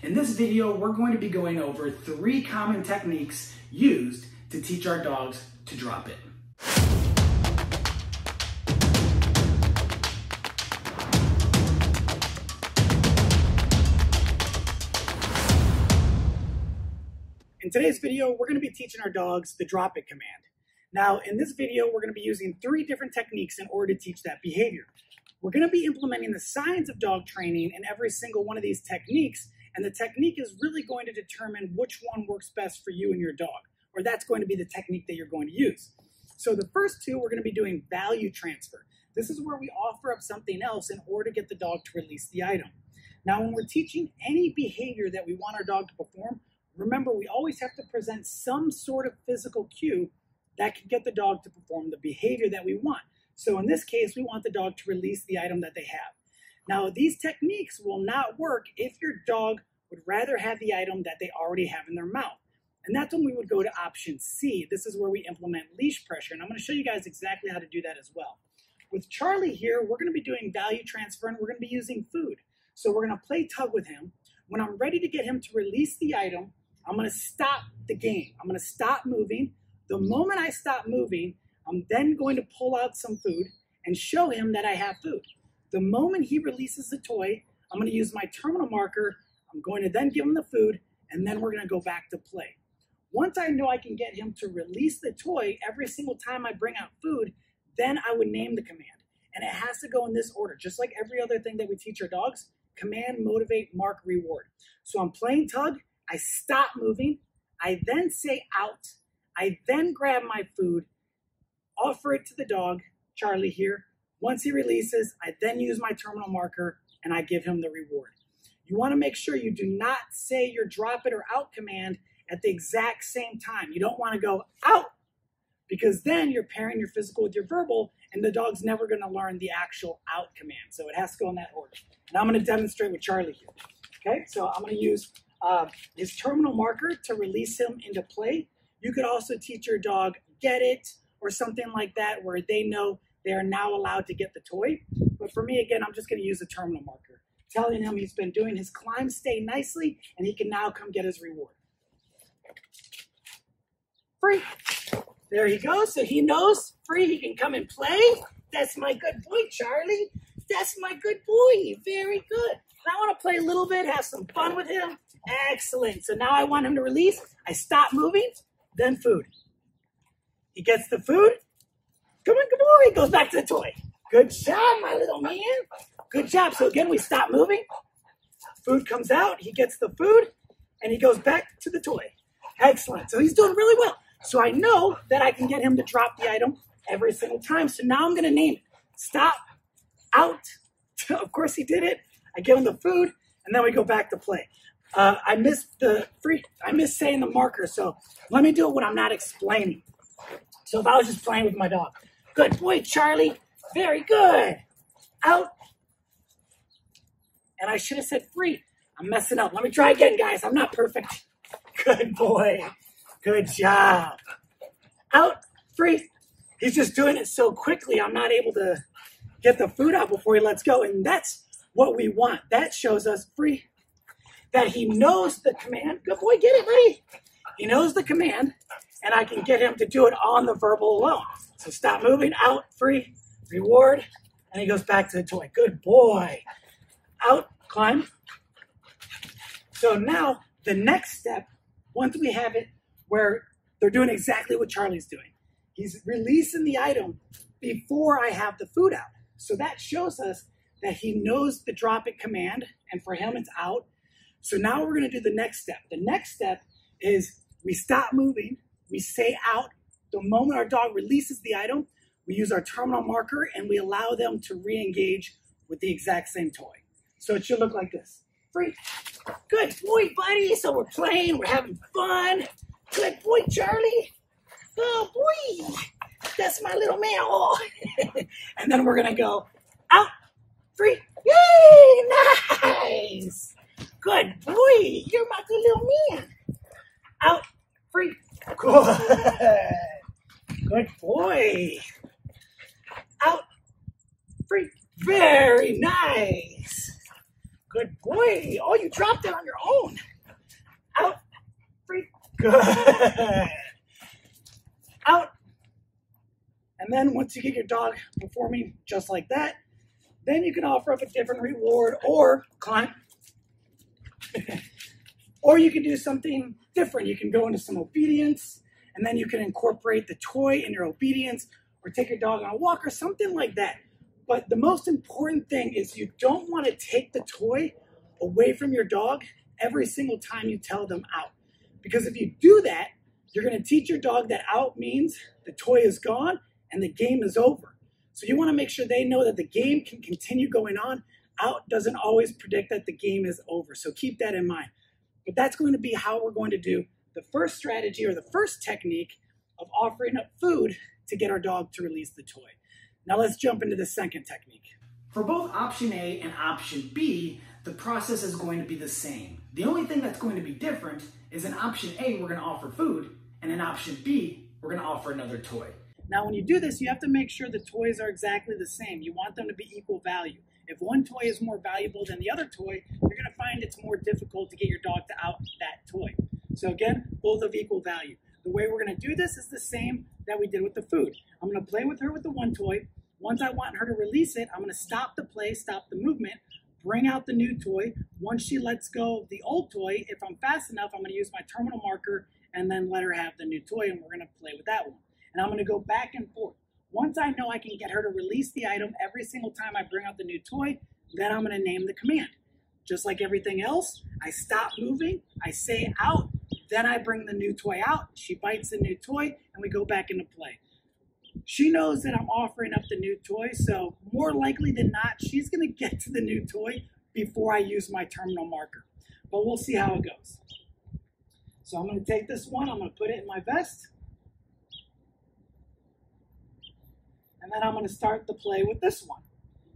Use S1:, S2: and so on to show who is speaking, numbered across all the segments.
S1: In this video, we're going to be going over 3 common techniques used to teach our dogs to drop it. In today's video, we're going to be teaching our dogs the drop it command. Now, in this video, we're going to be using 3 different techniques in order to teach that behavior. We're going to be implementing the science of dog training in every single one of these techniques, and the technique is really going to determine which one works best for you and your dog, or that's going to be the technique that you're going to use. So the first 2, we're going to be doing value transfer. This is where we offer up something else in order to get the dog to release the item. Now, when we're teaching any behavior that we want our dog to perform, remember, we always have to present some sort of physical cue that can get the dog to perform the behavior that we want. So in this case, we want the dog to release the item that they have. Now, these techniques will not work if your dog would rather have the item that they already have in their mouth. And that's when we would go to option C. This is where we implement leash pressure, and I'm going to show you guys exactly how to do that as well. With Charlie here, we're going to be doing value transfer, and we're going to be using food. So we're going to play tug with him. When I'm ready to get him to release the item, I'm going to stop the game. I'm going to stop moving. The moment I stop moving, I'm then going to pull out some food and show him that I have food. The moment he releases the toy, I'm going to use my terminal marker. I'm going to then give him the food, and then we're going to go back to play. Once I know I can get him to release the toy every single time I bring out food, then I would name the command. And it has to go in this order, just like every other thing that we teach our dogs: command, motivate, mark, reward. So I'm playing tug. I stop moving. I then say out. I then grab my food, offer it to the dog, Charlie here. Once he releases, I then use my terminal marker and I give him the reward. You want to make sure you do not say your drop it or out command at the exact same time. You don't want to go out, because then you're pairing your physical with your verbal, and the dog's never going to learn the actual out command. So it has to go in that order. Now I'm going to demonstrate with Charlie here. Okay, so I'm going to use his terminal marker to release him into play. You could also teach your dog get it or something like that, where they know they are now allowed to get the toy. But for me, again, I'm just going to use the terminal marker, telling him he's been doing his climb stay nicely and he can now come get his reward. Free. There he goes. So he knows free, he can come and play. That's my good boy, Charlie. That's my good boy. Very good. And I want to play a little bit, have some fun with him. Excellent. So now I want him to release. I stop moving, then food. He gets the food. Come on, good boy. He goes back to the toy. Good job, my little man. Good job. So again, we stop moving. Food comes out. He gets the food, and he goes back to the toy. Excellent. So he's doing really well. So I know that I can get him to drop the item every single time. So now I'm going to name it. Stop, out. Of course he did it. I give him the food, and then we go back to play. I missed saying the marker, so let me do it when I'm not explaining. So if I was just playing with my dog. Good boy, Charlie. Very good. Out. And I should have said free. I'm messing up. Let me try again, guys. I'm not perfect. Good boy. Good job. Out. Free. He's just doing it so quickly, I'm not able to get the food out before he lets go. And that's what we want. That shows us free. That he knows the command. Good boy, get it, buddy. He knows the command, and I can get him to do it on the verbal alone. So stop moving, out, free, reward, and he goes back to the toy. Good boy. Out, climb. So now the next step, once we have it where they're doing exactly what Charlie's doing, he's releasing the item before I have the food out. So that shows us that he knows the drop it command, and for him it's out. So now we're going to do the next step. The next step is we stop moving, we say out. The moment our dog releases the item, we use our terminal marker and we allow them to re-engage with the exact same toy. So it should look like this. Free. Good boy, buddy. So we're playing, we're having fun. Good boy, Charlie. Oh, boy. That's my little man. Oh. And then we're going to go out. Free. Yay! Nice. Good boy. You're my good little man. Out. Free. Good. Good boy. Out. Free. Very nice. Good boy. Oh, you dropped it on your own. Out. Free. Good. Out. And then once you get your dog performing just like that, then you can offer up a different reward or climb. Or you can do something different. You can go into some obedience, and then you can incorporate the toy in your obedience, or take your dog on a walk or something like that. But the most important thing is you don't want to take the toy away from your dog every single time you tell them out. Because if you do that, you're going to teach your dog that out means the toy is gone and the game is over. So you want to make sure they know that the game can continue going on. Out doesn't always predict that the game is over. So keep that in mind. But that's going to be how we're going to do the first strategy or the first technique of offering up food to get our dog to release the toy. Now let's jump into the second technique. For both option A and option B, the process is going to be the same. The only thing that's going to be different is in option A, we're going to offer food, and in option B, we're going to offer another toy. Now, when you do this, you have to make sure the toys are exactly the same. You want them to be equal value. If one toy is more valuable than the other toy, you're going to find it's more difficult to get your dog to out that toy. So again, both of equal value. The way we're going to do this is the same that we did with the food. I'm going to play with her with the one toy. Once I want her to release it, I'm going to stop the play, stop the movement, bring out the new toy. Once she lets go of the old toy, if I'm fast enough, I'm going to use my terminal marker and then let her have the new toy, and we're going to play with that one. And I'm going to go back and forth. Once I know I can get her to release the item every single time I bring out the new toy, then I'm going to name the command. Just like everything else, I stop moving, I say out, then I bring the new toy out, she bites the new toy, and we go back into play. She knows that I'm offering up the new toy, so more likely than not, she's going to get to the new toy before I use my terminal marker. But we'll see how it goes. So I'm going to take this one, I'm going to put it in my vest. And then I'm going to start the play with this one.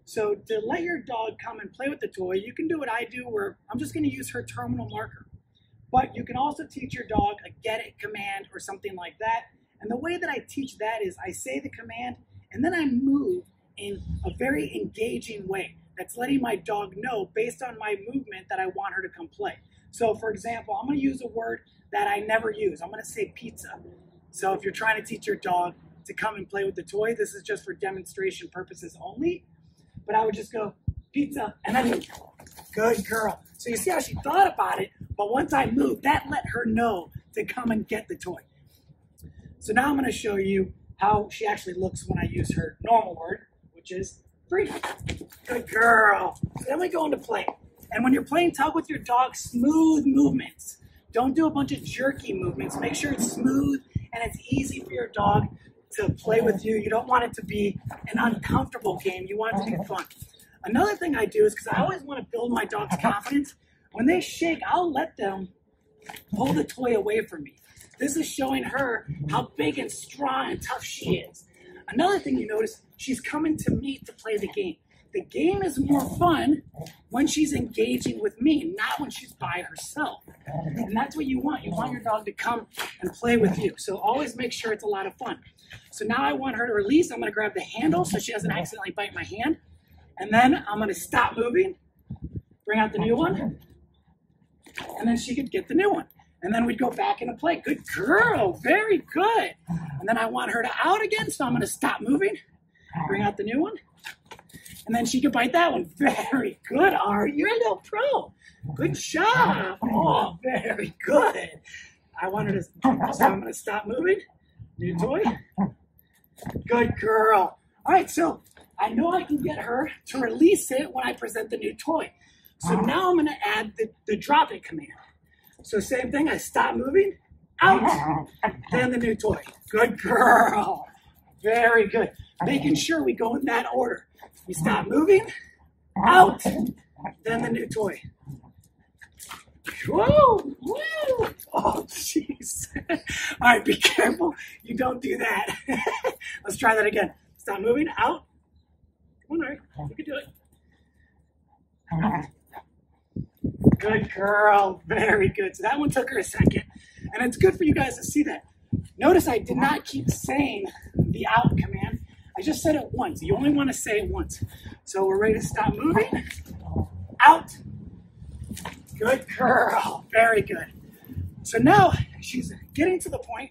S1: So to let your dog come and play with the toy, you can do what I do where I'm just going to use her terminal marker. But you can also teach your dog a get it command or something like that. And the way that I teach that is I say the command and then I move in a very engaging way. That's letting my dog know based on my movement that I want her to come play. So for example, I'm going to use a word that I never use. I'm going to say pizza. So if you're trying to teach your dog to come and play with the toy, this is just for demonstration purposes only. But I would just go, pizza, and then, good girl. So you see how she thought about it, but once I moved, that let her know to come and get the toy. So now I'm going to show you how she actually looks when I use her normal word, which is free. Good girl. So then we go into play. And when you're playing tug with your dog, smooth movements. Don't do a bunch of jerky movements. Make sure it's smooth and it's easy for your dog to play with you. You don't want it to be an uncomfortable game. You want it to be fun. Another thing I do is, because I always want to build my dog's confidence, when they shake, I'll let them pull the toy away from me. This is showing her how big and strong and tough she is. Another thing you notice, she's coming to me to play the game. The game is more fun when she's engaging with me, not when she's by herself. And that's what you want. You want your dog to come and play with you. So always make sure it's a lot of fun. So now I want her to release. I'm going to grab the handle so she doesn't accidentally bite my hand. And then I'm going to stop moving, bring out the new one, and then she could get the new one. And then we'd go back into play. Good girl. Very good. And then I want her to out again, so I'm going to stop moving, bring out the new one. And then she could bite that one. Very good, Ari. You're a little pro. Good job. Oh, very good. I want her to, so I'm going to stop moving. New toy. Good girl. All right, so I know I can get her to release it when I present the new toy. So now I'm going to add the drop it command. So same thing, I stop moving, out, then the new toy. Good girl. Very good. Making sure we go in that order. We stop moving, out, then the new toy. Whoa, whoa. Oh, jeez. All right, be careful. You don't do that. Let's try that again. Stop moving, out. Come on, Ari. You can do it. Good girl. Very good. So that one took her a second. And it's good for you guys to see that. Notice I did not keep saying the out command. I just said it once. You only want to say it once. So we're ready to stop moving. Out. Good girl. Very good. So now she's getting to the point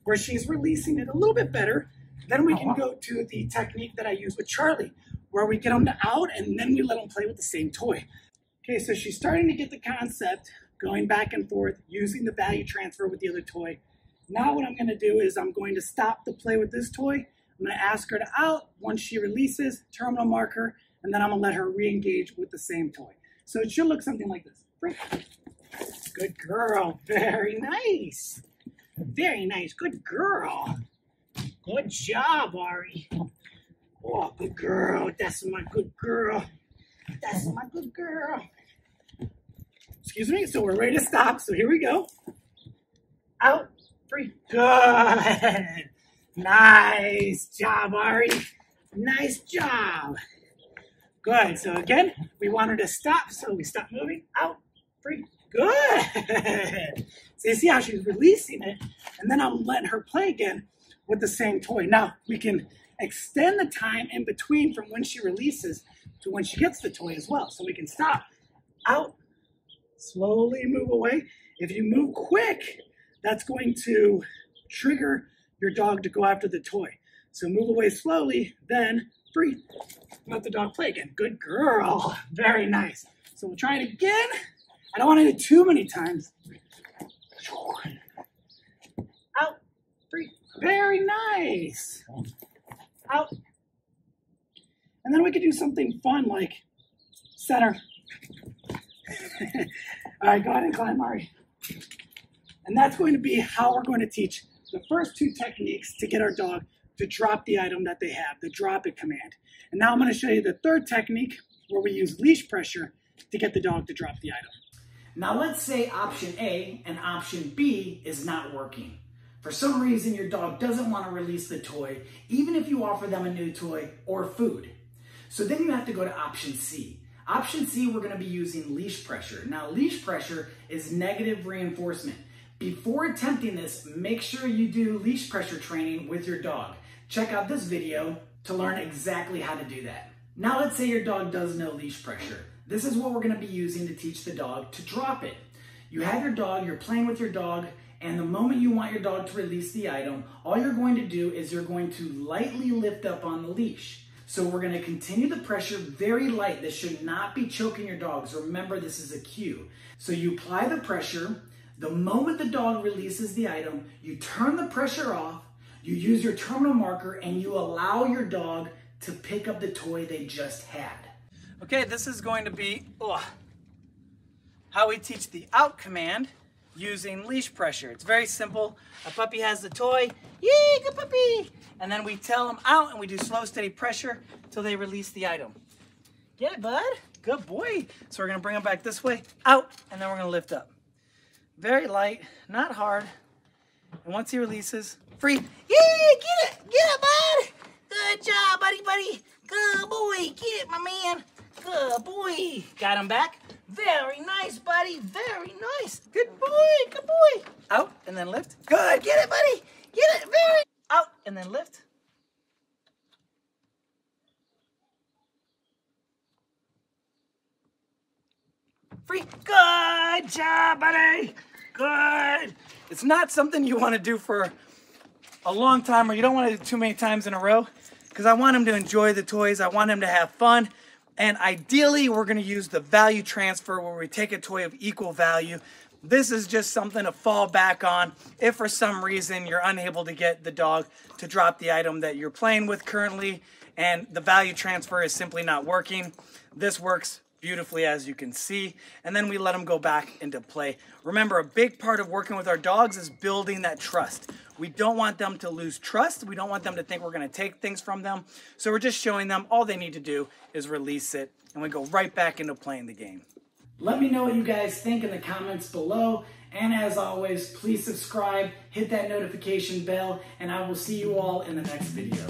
S1: where she's releasing it a little bit better. Then we can go to the technique that I use with Charlie, where we get them out and then we let them play with the same toy. Okay, so she's starting to get the concept, going back and forth, using the value transfer with the other toy. Now what I'm going to do is I'm going to stop the play with this toy. I'm going to ask her to out. Once she releases, terminal marker, and then I'm going to let her re-engage with the same toy. So it should look something like this. Good girl. Very nice. Very nice. Good girl. Good job, Ari. Oh, good girl. That's my good girl. That's my good girl. Excuse me. So we're ready to stop. So here we go. Out. Free. Good. Nice job, Ari. Nice job. Good. So again, we want her to stop. So we stop moving. Out. Free. Good. So you see how she's releasing it, and then I'm letting her play again with the same toy. Now we can extend the time in between from when she releases to when she gets the toy as well. So we can stop, out, slowly move away. If you move quick, that's going to trigger your dog to go after the toy. So move away slowly, then free. Let the dog play again. Good girl. Very nice. So we'll try it again. I don't want to do it too many times. Out, free. Very nice. Out. And then we could do something fun like center. All right, go ahead and climb, Ari. And that's going to be how we're going to teach the first two techniques to get our dog to drop the item that they have, the drop it command. And now I'm going to show you the third technique where we use leash pressure to get the dog to drop the item. Now let's say option A and option B is not working. For some reason your dog doesn't want to release the toy, even if you offer them a new toy or food. So then you have to go to option C. Option C, we're going to be using leash pressure. Now leash pressure is negative reinforcement. Before attempting this, make sure you do leash pressure training with your dog. Check out this video to learn exactly how to do that. Now let's say your dog does know leash pressure. This is what we're going to be using to teach the dog to drop it. You have your dog, you're playing with your dog, and the moment you want your dog to release the item, all you're going to do is you're going to lightly lift up on the leash. So we're going to continue the pressure very light. This should not be choking your dogs. Remember, this is a cue. So you apply the pressure. The moment the dog releases the item, you turn the pressure off, you use your terminal marker, and you allow your dog to pick up the toy they just had. Okay, this is going to be how we teach the out command using leash pressure. It's very simple. A puppy has the toy, yay, good puppy! And then we tell them out and we do slow, steady pressure until they release the item. Get it, bud? Good boy. So we're gonna bring them back this way, out, and then we're gonna lift up. Very light, not hard. And once he releases, free. Yay, get it, bud! Good job, buddy. Good boy, get it, my man. Good boy. Got him back. Very nice, buddy. Very nice. Good boy. Out and then lift. Good. Get it, buddy. Get it. Very. Out and then lift. Free. Good job, buddy. Good. It's not something you want to do for a long time, or you don't want to do too many times in a row, because I want him to enjoy the toys. I want him to have fun. And ideally, we're going to use the value transfer where we take a toy of equal value. This is just something to fall back on if for some reason you're unable to get the dog to drop the item that you're playing with currently and the value transfer is simply not working. This works beautifully, as you can see, and then we let them go back into play. Remember, a big part of working with our dogs is building that trust. We don't want them to lose trust. We don't want them to think we're going to take things from them. So we're just showing them all they need to do is release it, and we go right back into playing the game. Let me know what you guys think in the comments below, and as always, please subscribe, hit that notification bell, and I will see you all in the next video.